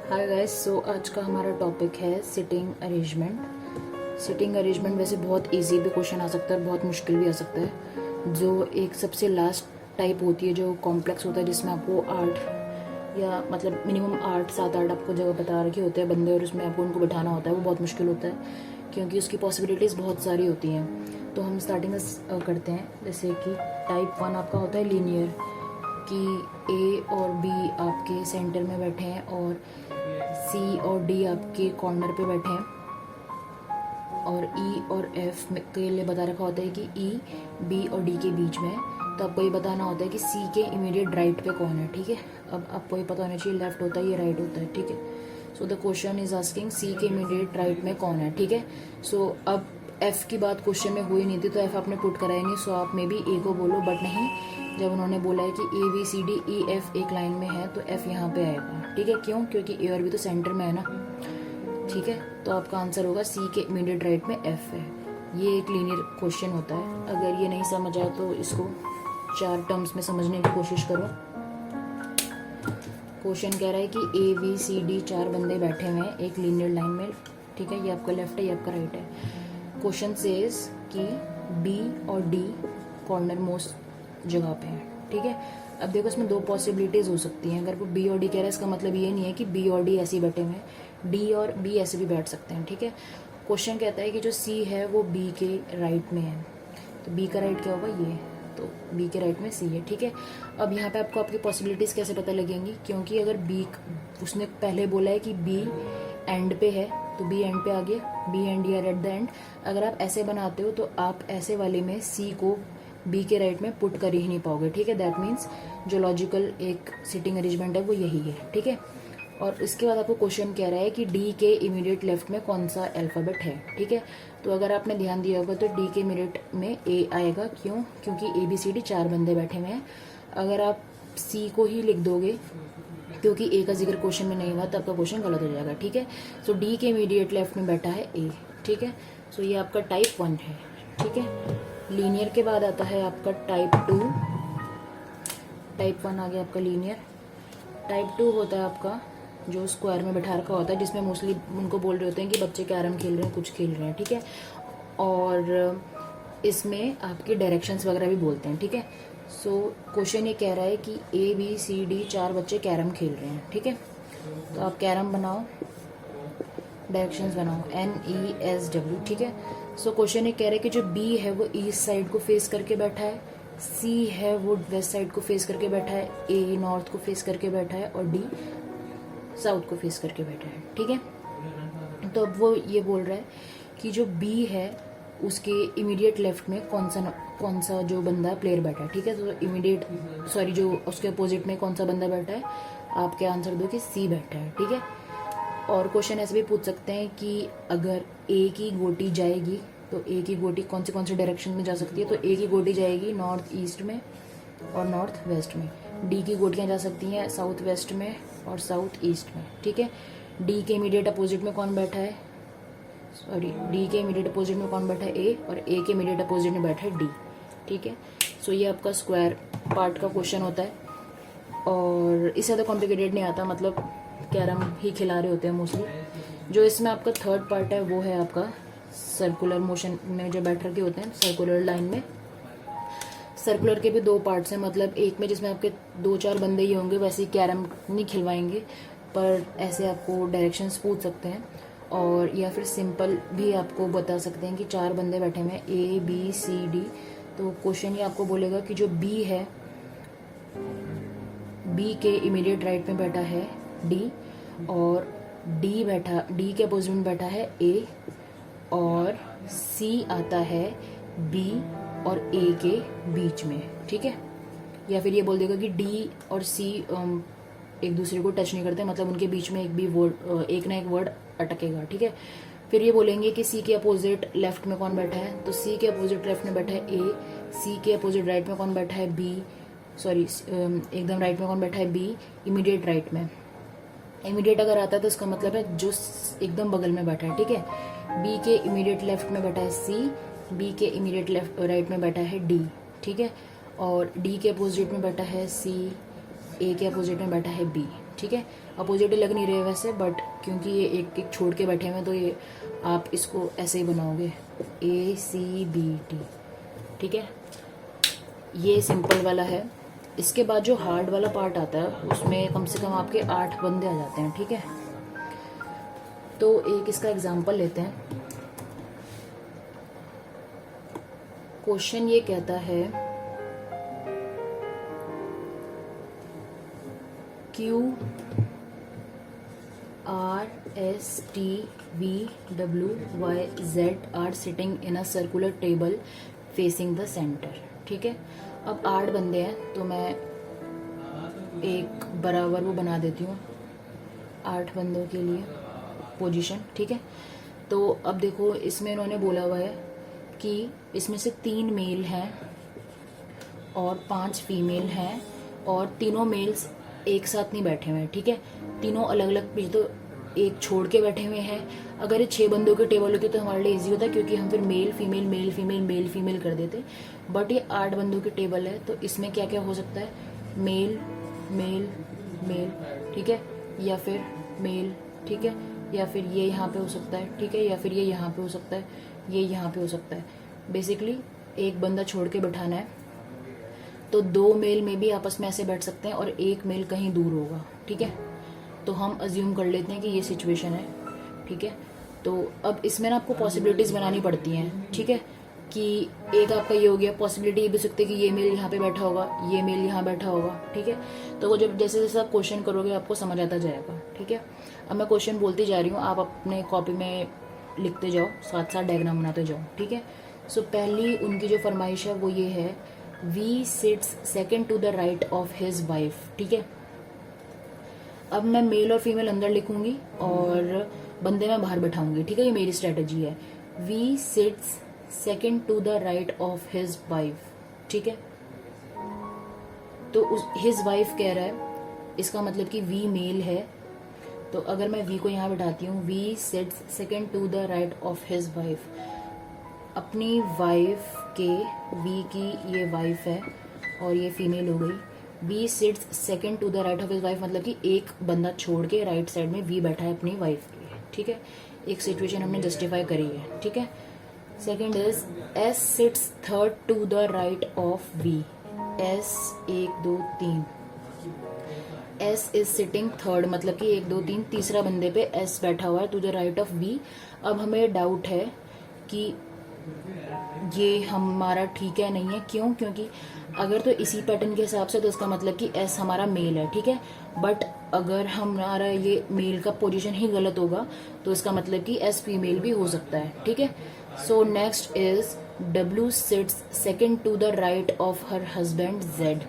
Hi guys, सो आज का हमारा टॉपिक है सिटिंग अरेंजमेंट। सिटिंग अरेंजमेंट वैसे बहुत इजी भी क्वेश्चन आ सकता है, बहुत मुश्किल भी आ सकता है। जो एक सबसे लास्ट टाइप होती है जो कॉम्प्लेक्स होता है, जिसमें आपको 8 या मतलब मिनिमम 8 7 8 आपको जगह बता रखे होते हैं बंदे, और उसमें आपको उनको बिठाना होता है, वो बहुत मुश्किल होता है क्योंकि उसकी पॉसिबिलिटीज़ बहुत सारी होती हैं। तो हम स्टार्टिंग में करते हैं, जैसे कि टाइप 1 आपका होता है लीनियर, कि ए और बी आपके सेंटर में बैठे हैं और सी और डी आपके कॉर्नर पे बैठे हैं, और ई और एफ के लिए बता रखा होता है कि ई बी और डी के बीच में है। तो आपको ये बताना होता है कि सी के इमीडिएट राइट पे कौन है। ठीक है, अब आपको ये पता होना चाहिए लेफ्ट होता है, ये राइट होता है। ठीक है, so the question is asking C के इमीडिएट राइट में कौन है। ठीक है, सो अब एफ की बात क्वेश्चन में हुई नहीं थी, तो एफ आपने पुट कराई नहीं, सो आप मे बी ए को बोलो, बट नहीं, जब उन्होंने बोला है कि A B C D E F एक लाइन में है तो एफ यहाँ पे आएगा। ठीक है, क्यों? क्योंकि ए और बी तो सेंटर में है ना। ठीक है, तो आपका आंसर होगा सी के इमीडिएट राइट में एफ है। ये एक लीनियर क्वेश्चन होता है। अगर ये नहीं समझ आया तो इसको 4 टर्म्स में समझने की कोशिश करो। क्वेश्चन कह रहा है कि ए बी सी डी 4 बंदे बैठे हुए हैं एक लीनियर लाइन में। ठीक है, ये आपका लेफ्ट है, ये आपका राइट है। क्वेश्चन सेज कि बी और डी कॉर्नर मोस्ट जगह पे है। ठीक है, अब देखो इसमें 2 पॉसिबिलिटीज हो सकती हैं। अगर वो बी और डी कह रहा है, इसका मतलब ये नहीं है कि बी और डी ऐसे ही बैठे हुए हैं, डी और बी ऐसे भी बैठ सकते हैं। ठीक है, क्वेश्चन कहता है कि जो सी है वो बी के राइट में है, तो बी का राइट क्या होगा? ये, तो बी के राइट में सी है। ठीक है, अब यहाँ पे आपको आपकी पॉसिबिलिटीज कैसे पता लगेंगी? क्योंकि अगर बी, उसने पहले बोला है कि बी एंड पे है, तो बी एंड पे आ गया, B and D are at the end. अगर आप ऐसे बनाते हो तो आप ऐसे वाले में सी को बी के राइट में पुट कर ही नहीं पाओगे। ठीक है, दैट मीन्स जो लॉजिकल एक सिटिंग अरेंजमेंट है वो यही है। ठीक है, और इसके बाद आपको क्वेश्चन कह रहा है कि डी के इमीडिएट लेफ्ट में कौन सा अल्फाबेट है। ठीक है, तो अगर आपने ध्यान दिया होगा तो डी के इमीडिएट में ए आएगा। क्यों? क्योंकि ए बी सी डी 4 बंदे बैठे हुए हैं। अगर आप सी को ही लिख दोगे, क्योंकि ए का जिक्र क्वेश्चन में नहीं हुआ, तो आपका क्वेश्चन गलत हो जाएगा। ठीक है, सो डी के इमीडिएट लेफ्ट में बैठा है ए। ठीक है, सो ये आपका टाइप 1 है। ठीक है, लीनियर के बाद आता है आपका टाइप 2। टाइप 1 आ गया आपका लीनियर। टाइप 2 होता है आपका जो स्क्वायर में बैठा रखा होता है, जिसमें मोस्टली उनको बोल रहे होते हैं कि बच्चे कैरम खेल रहे हैं, कुछ खेल रहे हैं। ठीक है, और इसमें आपके डायरेक्शंस वगैरह भी बोलते हैं। ठीक है, सो क्वेश्चन ये कह रहा है कि ए बी सी डी 4 बच्चे कैरम खेल रहे हैं। ठीक है, तो आप कैरम बनाओ, डायरेक्शंस बनाओ, NESW। ठीक है, सो क्वेश्चन ये कह रहा है कि जो बी है वो ईस्ट साइड को फेस करके बैठा है, सी है वो वेस्ट साइड को फेस करके बैठा है, ए नॉर्थ को फेस करके बैठा है, और डी साउथ को फेस करके बैठा है। ठीक है, तो अब वो ये बोल रहा है कि जो बी है उसके इमीडिएट लेफ्ट में कौन सा जो बंदा प्लेयर बैठा है। ठीक है, तो जो उसके अपोजिट में कौन सा बंदा बैठा है, आप क्या आंसर दो कि सी बैठा है। ठीक है, और क्वेश्चन ऐसे भी पूछ सकते हैं कि अगर ए की गोटी जाएगी तो ए की गोटी कौन से डायरेक्शन में जा सकती है, तो ए की गोटी जाएगी नॉर्थ ईस्ट में और नॉर्थ वेस्ट में। डी की गोटियां जा सकती हैं साउथ वेस्ट में और साउथ ईस्ट में। ठीक है, डी के इमीडिएट अपोजिट में कौन बैठा है? डी के इमीडिएट अपोजिट में कौन बैठा है? ए, और ए के इमीडिएट अपोजिट में बैठा है डी। ठीक है, सो ये आपका स्क्वायर पार्ट का क्वेश्चन होता है, और इससे ज़्यादा कॉम्प्लिकेटेड नहीं आता, मतलब कैरम ही खिला रहे होते हैं मोस्टली। जो इसमें आपका थर्ड पार्ट है वो है आपका सर्कुलर मोशन में जो बैठ रखे होते हैं, सर्कुलर लाइन में। सर्कुलर के भी 2 पार्ट्स हैं, मतलब एक में जिसमें आपके 2-4 बंदे ही होंगे, वैसे ही कैरम नहीं खिलवाएंगे, पर ऐसे आपको डायरेक्शंस पूछ सकते हैं, और या फिर सिंपल भी आपको बता सकते हैं कि 4 बंदे बैठे हुए हैं ए बी सी डी। तो क्वेश्चन ये आपको बोलेगा कि जो बी है, बी के इमीडिएट राइट में बैठा है डी, और डी के अपोजिट में बैठा है ए, और सी आता है बी और ए के बीच में। ठीक है, या फिर ये बोल देगा कि डी और सी एक दूसरे को टच नहीं करते, मतलब उनके बीच में एक ना एक वर्ड अटकेगा। ठीक है, फिर ये बोलेंगे कि सी के अपोजिट लेफ्ट में कौन बैठा है, तो सी के अपोजिट लेफ्ट में बैठा है ए, सी के अपोजिट राइट में कौन बैठा है? बी, एकदम राइट में कौन बैठा है? बी, इमीडिएट राइट में। इमीडिएट अगर आता है तो इसका मतलब है जो एकदम बगल में बैठा है। ठीक है, बी के इमीडिएट लेफ्ट में बैठा है सी, बी के इमीडिएट राइट में बैठा है डी। ठीक है, और डी के अपोजिट में बैठा है सी, ए के अपोजिट में बैठा है बी। ठीक है, अपोजिट लग नहीं रहे वैसे, बट क्योंकि ये एक एक छोड़ के बैठे हुए हैं तो ये आप इसको ऐसे ही बनाओगे ACBT। ठीक है, ये सिंपल वाला है। इसके बाद जो हार्ड वाला पार्ट आता है उसमें कम से कम आपके 8 बंदे आ जाते हैं। ठीक है, तो एक इसका एग्जांपल लेते हैं। क्वेश्चन ये कहता है QRSTVWYZ are sitting in a circular table facing the centre. ठीक है, अब 8 बंदे हैं तो मैं एक बराबर वो बना देती हूँ 8 बंदों के लिए पोजीशन। ठीक है, तो अब देखो इसमें इन्होंने बोला हुआ है कि इसमें से 3 मेल हैं और 5 फीमेल हैं और तीनों मेल्स एक साथ नहीं बैठे हुए हैं। ठीक है, तीनों अलग अलग पेज, तो एक छोड़ के बैठे हुए हैं। अगर ये 6 बंदों के टेबल होती तो हमारे लिए इजी होता क्योंकि हम फिर male female male female male female कर देते, बट ये 8 बंदों की टेबल है तो इसमें क्या क्या हो सकता है, मेल मेल मेल, ठीक है, या फिर मेल, ठीक है, या फिर ये यहाँ पे हो सकता है, ठीक है, या फिर ये यहाँ पे हो सकता है, ये यहाँ पे हो सकता है। बेसिकली एक बंदा छोड़ के बैठाना है तो 2 मेल में भी आपस में ऐसे बैठ सकते हैं और एक मेल कहीं दूर होगा। ठीक है, तो हम अज्यूम कर लेते हैं कि ये सिचुएशन है। ठीक है, तो अब इसमें ना आपको पॉसिबिलिटीज बनानी पड़ती हैं। ठीक है, कि एक आपका ये हो गया, पॉसिबिलिटी ये भी सकती है कि ये मेल यहाँ पे बैठा होगा, ये मेल यहाँ बैठा होगा। ठीक है, तो वो जब जैसे जैसे आप क्वेश्चन करोगे आपको समझ आता जाएगा। ठीक है, अब मैं क्वेश्चन बोलती जा रही हूँ, आप अपने कॉपी में लिखते जाओ, साथ साथ डायग्राम बनाते जाओ। ठीक है, सो पहली उनकी जो फरमाइश है वो ये है, V sits second to the right of his wife. ठीक है, अब मैं मेल और फीमेल अंदर लिखूंगी और बंदे में बाहर बैठाऊंगी। ठीक है, ये मेरी स्ट्रेटेजी है। V sits second to the right of his wife. ठीक है, तो हिज वाइफ कह रहा है, इसका मतलब कि वी मेल है, तो अगर मैं वी को यहाँ बैठाती हूँ, V sits second to the right of his wife, अपनी वाइफ के, वी की ये वाइफ है और ये फीमेल हो गई, V sits second to the right of his wife, मतलब कि एक बंदा छोड़ के राइट साइड में वी बैठा है अपनी वाइफ के। ठीक है, एक सिचुएशन हमने जस्टिफाई करी है। ठीक है, second is S sits third to the right of V. S 1 2 3, S is sitting third, मतलब कि 1 2 3 तीसरा बंदे पे एस बैठा हुआ है to the right of V. अब हमें डाउट है कि ये हमारा ठीक है नहीं है, क्यों? क्योंकि अगर तो इसी पैटर्न के हिसाब से तो इसका मतलब कि एस हमारा मेल है। ठीक है, बट अगर हमारा ये मेल का पोजीशन ही गलत होगा तो इसका मतलब कि एस फीमेल भी हो सकता है। ठीक है, so next is W sits second to the right of her husband Z.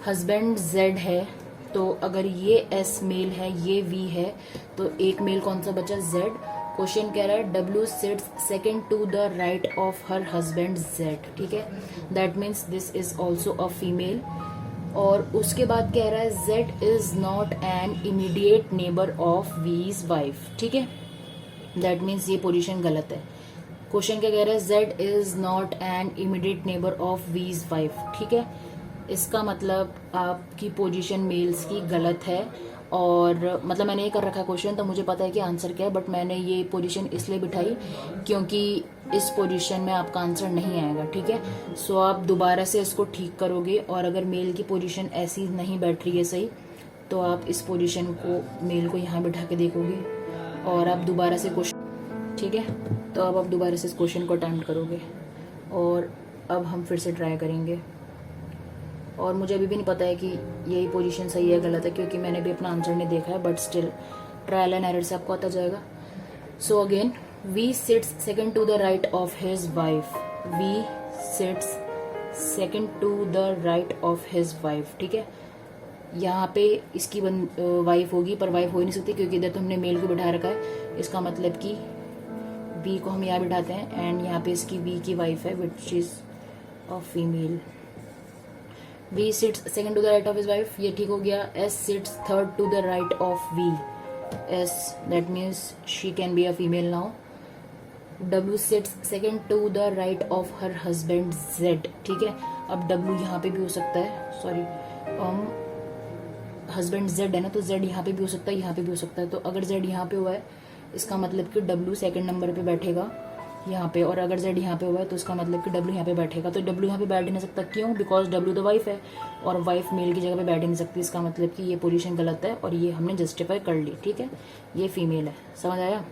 Husband Z है, तो अगर ये एस मेल है, ये वी है, तो एक मेल कौन सा बचा? जेड। क्वेश्चन कह रहा है W sits second to the right of her husband Z. ठीक है, that means this is also a female. और उसके बाद कह रहा है Z is not an immediate neighbour of V's wife. ठीक है, दैट मीन्स ये पोजीशन गलत है। क्वेश्चन क्या कह रहा है? Z is not an immediate neighbour of V's wife. ठीक है, इसका मतलब आपकी पोजीशन मेल्स की गलत है, और मतलब मैंने ये कर रखा है क्वेश्चन तो मुझे पता है कि आंसर क्या है, बट मैंने ये पोजीशन इसलिए बिठाई क्योंकि इस पोजीशन में आपका आंसर नहीं आएगा। ठीक है, सो आप दोबारा से इसको ठीक करोगे, और अगर मेल की पोजीशन ऐसी नहीं बैठ रही है सही, तो आप इस पोजीशन को, मेल को यहाँ बिठा के देखोगे और आप दोबारा से क्वेश्चन, ठीक है, तो अब आप दोबारा से इस क्वेश्चन को अटेम्प्ट करोगे और अब हम फिर से ट्राई करेंगे। और मुझे अभी भी नहीं पता है कि यही पोजीशन सही है गलत है, क्योंकि मैंने भी अपना आंसर नहीं देखा है, but still trial and error से आपको आता जाएगा। So again, V sits second to the right of his wife. V sits second to the right of his wife. ठीक है, यहाँ पे इसकी वाइफ होगी, पर वाइफ हो ही नहीं सकती क्योंकि इधर तो हमने मेल को बिठा रखा है। इसका मतलब कि वी को हम यहाँ बिठाते हैं एंड यहाँ पे इसकी वी की वाइफ है which is a female. V sits second to the right of his wife, ये ठीक हो गया। S sits third to the right of V. S, that means she can be a female now. W sits second to the right of her husband Z. ठीक है, अब W यहाँ पे भी हो सकता है, सॉरी हस्बैंड जेड है ना, तो जेड यहाँ पे भी हो सकता है, यहाँ पे भी हो सकता है। तो अगर जेड यहाँ पे हुआ है इसका मतलब कि डब्ल्यू सेकंड नंबर पे बैठेगा यहाँ पे, और अगर जेड यहाँ पे हुआ है तो इसका मतलब कि डब्ल्यू यहाँ पे बैठेगा। तो डब्ल्यू यहाँ पे बैठ नहीं सकता, क्यों? बिकॉज डब्ल्यू तो वाइफ है और वाइफ मेल की जगह पे बैठ नहीं सकती। इसका मतलब कि ये पोजीशन गलत है और ये हमने जस्टिफाई कर ली, ठीक है। ये फीमेल है, समझ आया।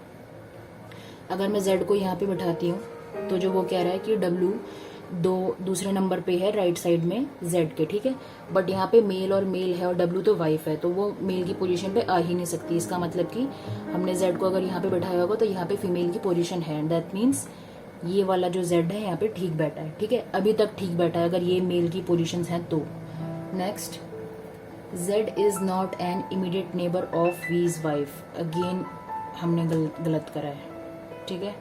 अगर मैं जेड को यहाँ पे बैठाती हूँ तो जो वो कह रहा है कि डब्ल्यू दूसरे नंबर पे है राइट साइड में जेड के, ठीक है। बट यहाँ पे मेल और मेल है और डब्ल्यू तो वाइफ है, तो वो मेल की पोजीशन पे आ ही नहीं सकती। इसका मतलब कि हमने जेड को अगर यहाँ पे बैठाया होगा तो यहाँ पे फीमेल की पोजीशन है। दैट मीन्स ये वाला जो जेड है यहाँ पे ठीक बैठा है, ठीक है। अभी तक ठीक बैठा है अगर ये मेल की पोजिशन है तो। Next, Z is not an immediate neighbour of V's wife. Again हमने गलत करा है, ठीक है।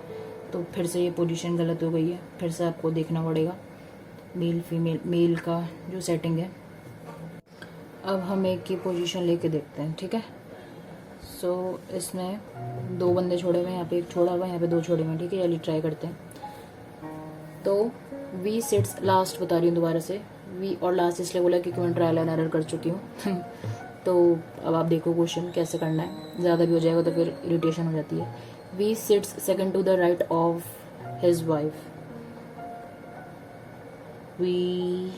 तो फिर से ये पोजीशन गलत हो गई है, फिर से आपको देखना पड़ेगा मेल फीमेल, मेल का जो सेटिंग है। अब हम एक की पोजीशन लेके देखते हैं, ठीक है। सो इसमें 2 बंदे छोड़े हुए हैं, यहाँ पे 1 छोड़ा हुआ है, यहाँ पे 2 छोड़े हुए हैं, ठीक है। चलिए ट्राई करते हैं। तो वी सिट्स लास्ट, बता रही हूँ दोबारा से, वी और लास्ट इसलिए बोला क्योंकि मैं ट्रायल एंड एरर कर चुकी हूँ। तो अब आप देखो क्वेश्चन कैसे करना है, ज़्यादा भी हो जाएगा तो फिर इरिटेशन हो जाती है। V sits second to the right of his wife. V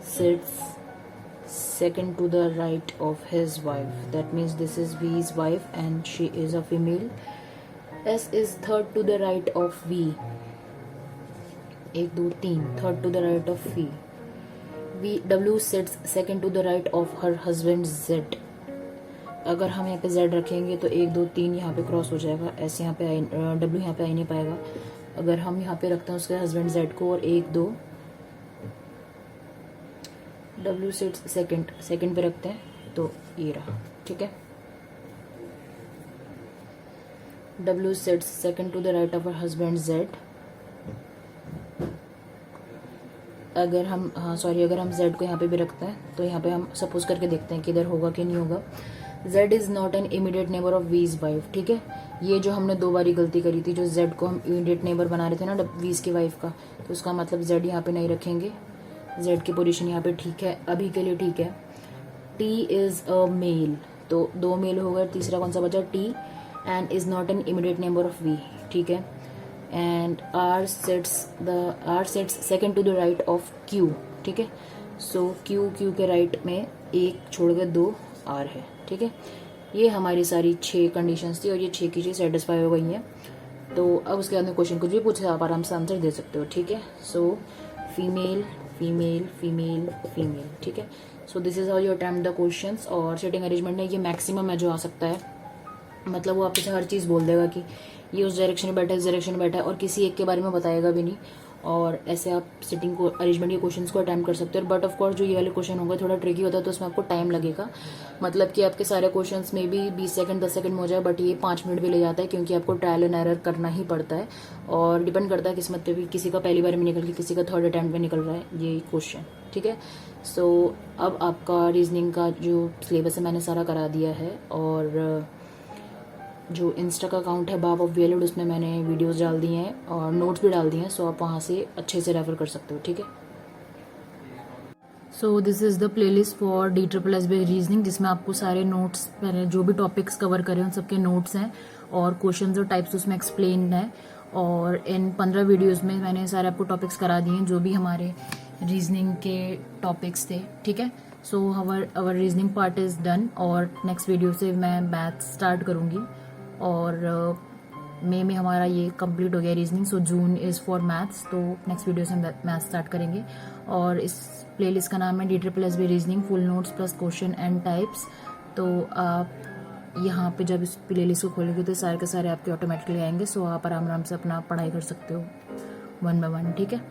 sits second to the right of his wife. That means this is V's wife and she is a female. S is third to the right of V. 1 2 3 third to the right of V. W sits second to the right of her husband Z. अगर हम यहाँ पे Z रखेंगे तो 1 2 3 यहाँ पे cross हो जाएगा, ऐसे यहाँ पे W यहाँ पे आ ही नहीं पाएगा। अगर हम यहाँ पे रखते हैं उसके हस्बैंड Z को और 1 2 W सिट्स सेकंड पे रखते हैं तो ये रहा, ठीक है। W sits second to the right of her husband Z। अगर हम अगर हम Z को यहाँ पे भी रखते हैं तो यहाँ पे हम सपोज करके देखते हैं कि इधर होगा कि नहीं होगा। Z is not an immediate neighbour of V's wife, ठीक है। ये जो हमने 2 बारी गलती करी थी, जो Z को हम इमीडिएट नेबर बना रहे थे ना वीज की वाइफ का, तो उसका मतलब Z यहाँ पे नहीं रखेंगे। Z की पोजीशन यहाँ पे ठीक है, अभी के लिए ठीक है। T इज अ मेल, तो 2 मेल हो गए, तीसरा कौन सा बचा? T and is not an immediate neighbour of V, ठीक है। And R sits second to the right of Q, ठीक है। सो Q के राइट में 1 छोड़ के 2 R है, ठीक है। ये हमारी सारी 6 कंडीशंस थी और ये 6 की 6 सेटिस्फाई हो गई हैं। तो अब उसके बाद में क्वेश्चन कुछ भी पूछे आप आराम से आंसर दे सकते हो, ठीक है। So female female female female, ठीक है। So this is how you attempt the questions. और सेटिंग अरेंजमेंट में ये मैक्सिमम है जो आ सकता है, मतलब वो आपसे हर चीज़ बोल देगा कि ये उस डायरेक्शन में बैठा है, इस डायरेक्शन में बैठा है, और किसी एक के बारे में बताएगा भी नहीं। और ऐसे आप सिटिंग को अरेंजमेंट के क्वेश्चंस को अटेम्प्ट कर सकते हो। बट ऑफ कोर्स जो ये वाले क्वेश्चन होंगे थोड़ा ट्रिकी होता है, तो उसमें आपको टाइम लगेगा। मतलब कि आपके सारे क्वेश्चंस में भी 20 सेकंड 10 सेकंड में हो जाए, बट ये 5 मिनट भी ले जाता है क्योंकि आपको ट्रायल एंड एरर करना ही पड़ता है। और डिपेंड करता है किस्मत पे भी, किसी का पहली बार में निकल के किसी का 3rd अटैम्प्ट में निकल रहा है ये क्वेश्चन, ठीक है। सो अब आपका रीजनिंग का जो सिलेबस है मैंने सारा करा दिया है। और जो इंस्टा का अकाउंट है बाप ऑफ वीएलएड, उसमें मैंने वीडियोस डाल दी हैं और नोट्स भी डाल दिए हैं। सो आप वहाँ से अच्छे से रेफर कर सकते हो, ठीक है। So this is the playlist for DSSB reasoning, जिसमें आपको सारे नोट्स, मैंने जो भी टॉपिक्स कवर करे उन सबके नोट्स हैं और क्वेश्चंस और टाइप्स उसमें एक्सप्लेन है। और इन 15 वीडियोज़ में मैंने सारे आपको टॉपिक्स करा दिए हैं जो भी हमारे रीजनिंग के टॉपिक्स थे, ठीक है। सो अवर रीजनिंग पार्ट इज़ डन और नेक्स्ट वीडियो से मैं मैथ स्टार्ट करूँगी। और मई में हमारा ये कंप्लीट हो गया reasoning. So June is for maths, तो नेक्स्ट वीडियो से मैथ स्टार्ट करेंगे। और इस प्लेलिस्ट का नाम है DSSB reasoning full notes plus question and types. तो आप यहाँ पे जब इस प्लेलिस्ट को खोलेंगे तो सारे के सारे आपके ऑटोमेटिकली आएंगे। सो आप आराम से अपना पढ़ाई कर सकते हो 1 by 1, ठीक है।